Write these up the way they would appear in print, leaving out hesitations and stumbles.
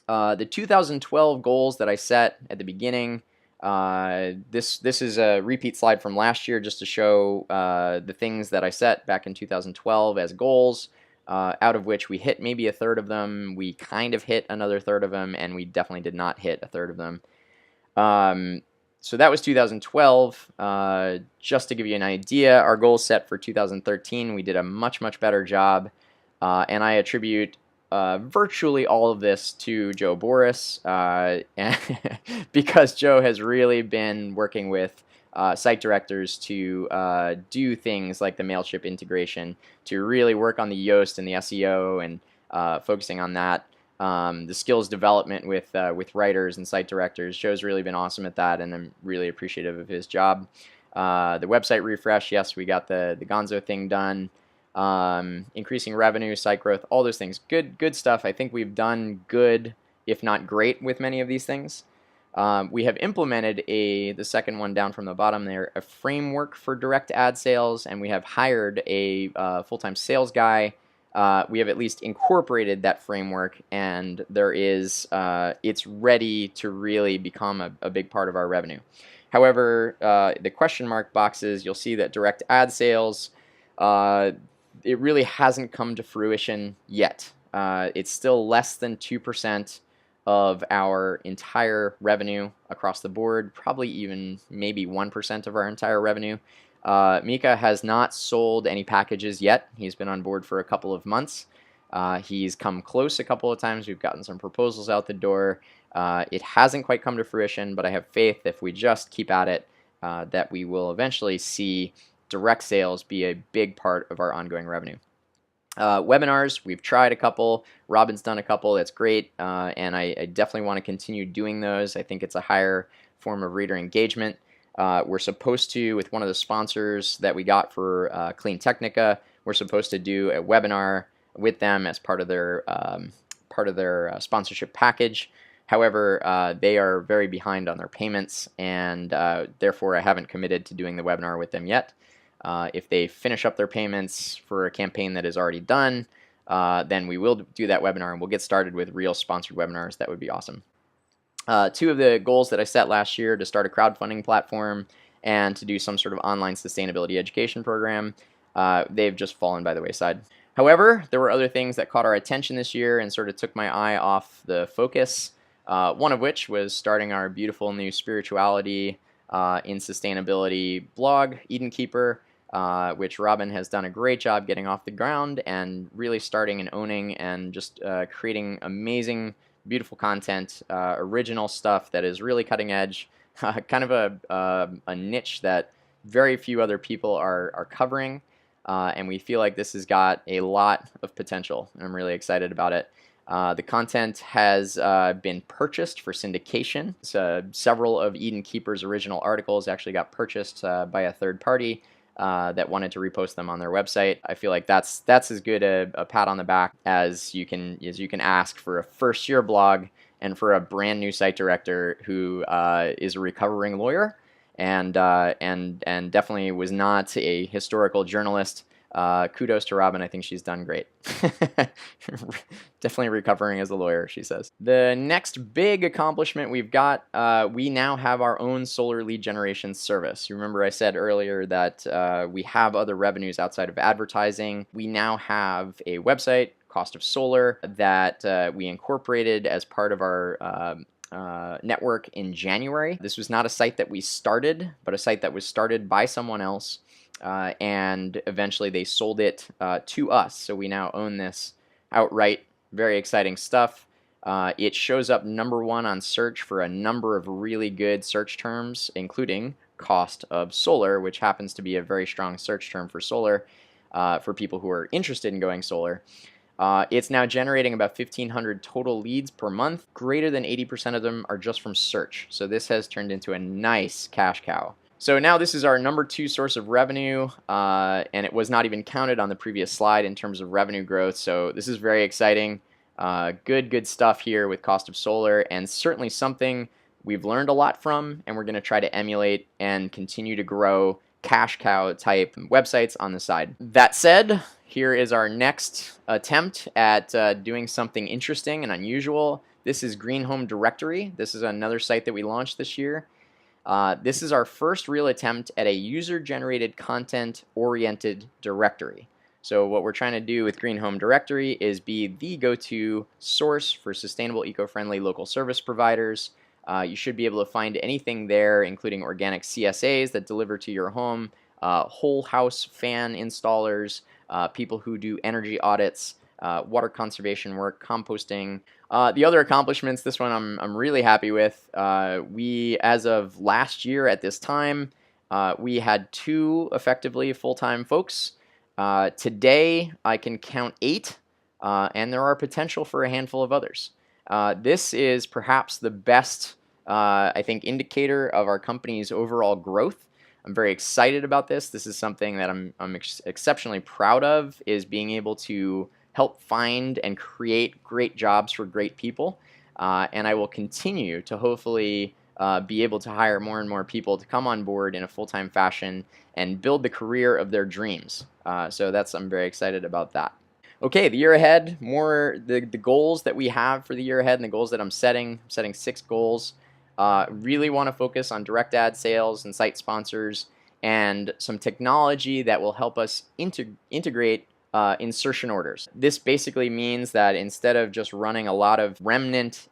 The 2012 goals that I set at the beginning, this is a repeat slide from last year just to show the things that I set back in 2012 as goals, out of which we hit maybe a third of them, we kind of hit another third of them, and we definitely did not hit a third of them. So that was 2012. Just to give you an idea, our goals set for 2013, we did a much, much better job, and I attribute virtually all of this to Joe Boris, because Joe has really been working with site directors to do things like the Mailchimp integration, to really work on the Yoast and the SEO and focusing on that. The skills development with writers and site directors. Joe's really been awesome at that, and I'm really appreciative of his job. The website refresh, yes, we got the Gonzo thing done. Increasing revenue, site growth, all those things. Good stuff. I think we've done good, if not great, with many of these things. We have implemented the second one down from the bottom there, a framework for direct ad sales, and we have hired a full-time sales guy. We have at least incorporated that framework, and it's ready to really become a big part of our revenue. However, the question mark boxes, you'll see that direct ad sales, it really hasn't come to fruition yet. It's still less than 2% of our entire revenue across the board, probably even maybe 1% of our entire revenue. Mika has not sold any packages yet. He's been on board for a couple of months. He's come close a couple of times. We've gotten some proposals out the door. It hasn't quite come to fruition, but I have faith if we just keep at it, that we will eventually see direct sales be a big part of our ongoing revenue. Webinars, we've tried a couple. Robin's done a couple. That's great, and I definitely want to continue doing those. I think it's a higher form of reader engagement. We're supposed to, with one of the sponsors that we got for Clean Technica, we're supposed to do a webinar with them as part of their sponsorship package. However, they are very behind on their payments, and therefore I haven't committed to doing the webinar with them yet. If they finish up their payments for a campaign that is already done, then we will do that webinar, and we'll get started with real sponsored webinars. That would be awesome. Two of the goals that I set last year, to start a crowdfunding platform and to do some sort of online sustainability education program, they've just fallen by the wayside. However, there were other things that caught our attention this year and sort of took my eye off the focus, one of which was starting our beautiful new spirituality in sustainability blog, Eden Keeper, which Robin has done a great job getting off the ground and really starting and owning, and just creating amazing, beautiful content, original stuff that is really cutting edge, kind of a niche that very few other people are covering, and we feel like this has got a lot of potential, and I'm really excited about it. The content has been purchased for syndication. So several of Eden Keeper's original articles actually got purchased by a third party that wanted to repost them on their website. I feel like that's as good a pat on the back as you can ask for a first-year blog and for a brand new site director who is a recovering lawyer and definitely was not a historical journalist. Kudos to Robin. I think she's done great. Definitely recovering as a lawyer, she says. The next big accomplishment we've got, we now have our own solar lead generation service. You remember I said earlier that we have other revenues outside of advertising. We now have a website, Cost of Solar, that we incorporated as part of our network in January. This was not a site that we started, but a site that was started by someone else. And eventually they sold it to us, so we now own this outright. Very exciting stuff. It shows up #1 on search for a number of really good search terms, including cost of solar, which happens to be a very strong search term for solar, for people who are interested in going solar. It's now generating about 1,500 total leads per month. Greater than 80% of them are just from search, so this has turned into a nice cash cow. So now this is our #2 source of revenue, and it was not even counted on the previous slide in terms of revenue growth, so this is very exciting. Good stuff here with Cost of Solar, and certainly something we've learned a lot from, and we're going to try to emulate and continue to grow cash cow type websites on the side. That said, here is our next attempt at doing something interesting and unusual. This is Green Home Directory. This is another site that we launched this year. This is our first real attempt at a user-generated content-oriented directory. So what we're trying to do with Green Home Directory is be the go-to source for sustainable, eco-friendly local service providers. You should be able to find anything there, including organic CSAs that deliver to your home, whole house fan installers, people who do energy audits, water conservation work, composting. The other accomplishments, this one I'm really happy with. We, as of last year at this time, we had 2 effectively full-time folks. Today I can count 8, and there are potential for a handful of others. This is perhaps the best, I think, indicator of our company's overall growth. I'm very excited about this. This is something that I'm exceptionally proud of, is being able to help find and create great jobs for great people. And I will continue to hopefully be able to hire more and more people to come on board in a full-time fashion and build the career of their dreams. So I'm very excited about that. Okay, the year ahead, the goals that we have for the year ahead and the goals that I'm setting 6 goals. Really want to focus on direct ad sales and site sponsors and some technology that will help us integrate insertion orders. This basically means that instead of just running a lot of remnant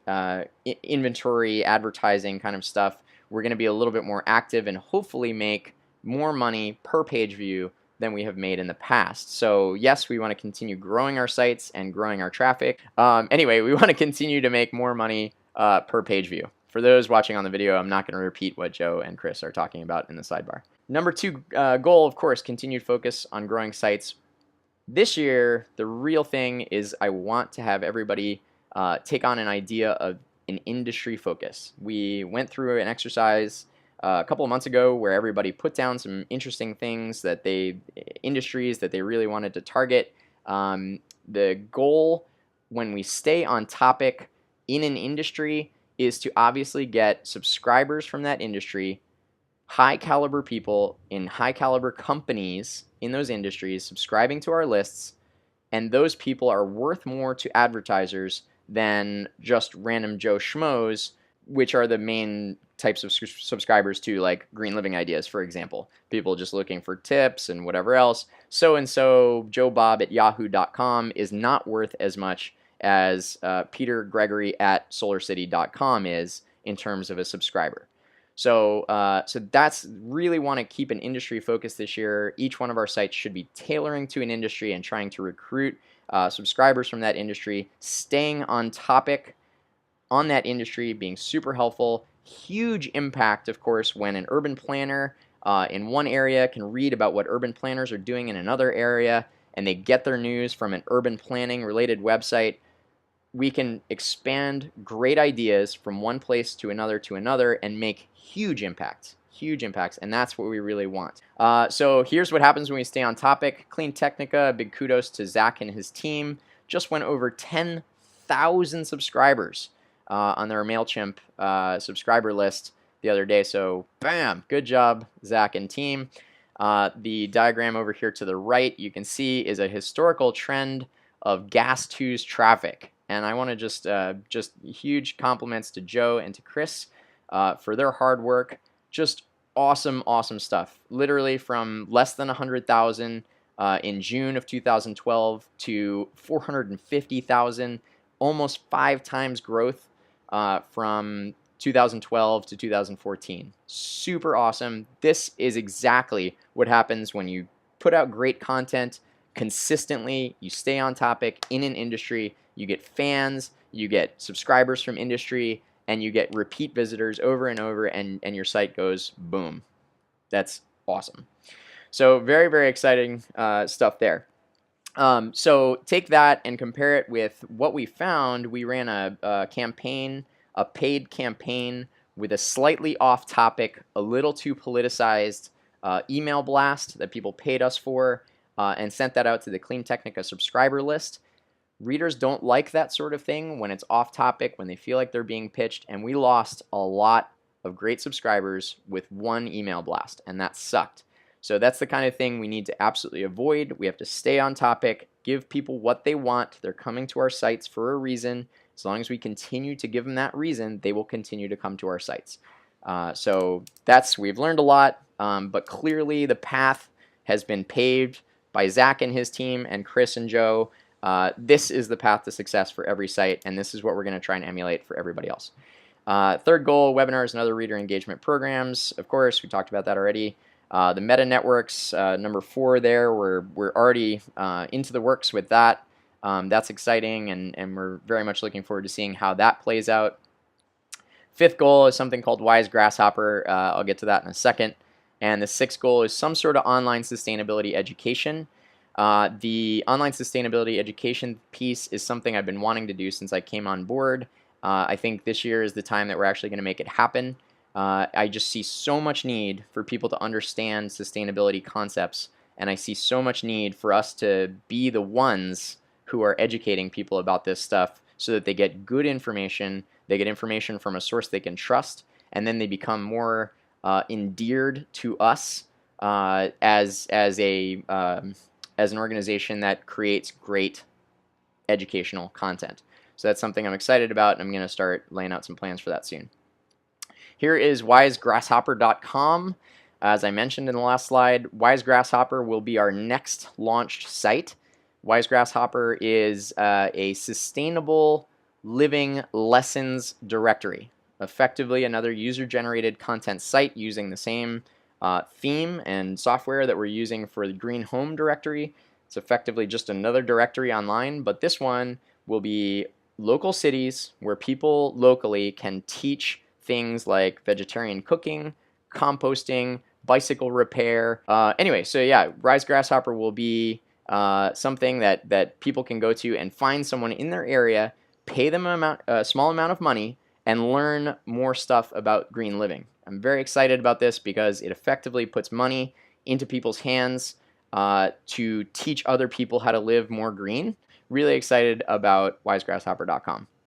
inventory advertising kind of stuff, we're going to be a little bit more active and hopefully make more money per page view than we have made in the past. So yes, we want to continue growing our sites and growing our traffic. Anyway, we want to continue to make more money per page view. For those watching on the video, I'm not going to repeat what Joe and Chris are talking about in the sidebar. Number 2 goal, of course, continued focus on growing sites. This year, the real thing is I want to have everybody take on an idea of an industry focus. We went through an exercise a couple of months ago where everybody put down some interesting things industries that they really wanted to target. The goal when we stay on topic in an industry is to obviously get subscribers from that industry, high caliber people in high caliber companies in those industries subscribing to our lists, and those people are worth more to advertisers than just random Joe Schmoes, which are the main types of subscribers to like Green Living Ideas, for example. People just looking for tips and whatever else. So-and-so Joe Bob at yahoo.com is not worth as much as Peter Gregory at solarcity.com is in terms of a subscriber. So that's really want to keep an industry focus this year. Each one of our sites should be tailoring to an industry and trying to recruit subscribers from that industry, staying on topic on that industry, being super helpful. Huge impact, of course, when an urban planner in one area can read about what urban planners are doing in another area, and they get their news from an urban planning related website. We can expand great ideas from one place to another and make huge impacts, and that's what we really want. So here's what happens when we stay on topic. Clean Technica, big kudos to Zach and his team, just went over 10,000 subscribers on their MailChimp subscriber list the other day. So bam, good job, Zach and team. The diagram over here to the right, you can see, is a historical trend of Gas2's traffic. And I want to just huge compliments to Joe and to Chris for their hard work. Just awesome stuff. Literally from less than 100,000 in June of 2012 to 450,000, almost 5 times growth from 2012 to 2014. Super awesome. This is exactly what happens when you put out great content consistently, you stay on topic in an industry, you get fans, you get subscribers from industry, and you get repeat visitors over and over, and your site goes boom. That's awesome. So very exciting stuff there. So take that and compare it with what we found. We ran a campaign, a paid campaign with a slightly off topic, a little too politicized email blast that people paid us for, and sent that out to the Clean Technica subscriber list. Readers don't like that sort of thing when it's off topic, when they feel like they're being pitched, and we lost a lot of great subscribers with one email blast, and that sucked. So that's the kind of thing we need to absolutely avoid. We have to stay on topic, give people what they want. They're coming to our sites for a reason. As long as we continue to give them that reason, they will continue to come to our sites. So we've learned a lot, but clearly the path has been paved by Zach and his team and Chris and Joe. This is the path to success for every site, and this is what we're going to try and emulate for everybody else. Third goal, webinars and other reader engagement programs. Of course, we talked about that already. The meta networks, number 4 there, we're already into the works with that. That's exciting, and we're very much looking forward to seeing how that plays out. Fifth goal is something called Wise Grasshopper. I'll get to that in a second. And the sixth goal is some sort of online sustainability education. The online sustainability education piece is something I've been wanting to do since I came on board. I think this year is the time that we're actually going to make it happen. I just see so much need for people to understand sustainability concepts, and I see so much need for us to be the ones who are educating people about this stuff so that they get good information, they get information from a source they can trust, and then they become more endeared to us as an organization that creates great educational content. So that's something I'm excited about, and I'm going to start laying out some plans for that soon. Here is wisegrasshopper.com. As I mentioned in the last slide, Wise Grasshopper will be our next launched site. Wise Grasshopper is a sustainable living lessons directory. Effectively another user-generated content site using the same theme and software that we're using for the Green Home directory. It's effectively just another directory online, but this one will be local cities where people locally can teach things like vegetarian cooking, composting, bicycle repair. Anyway, so yeah, Wise Grasshopper will be something that people can go to and find someone in their area, pay them a small amount of money, and learn more stuff about green living. I'm very excited about this because it effectively puts money into people's hands to teach other people how to live more green. Really excited about wisegrasshopper.com.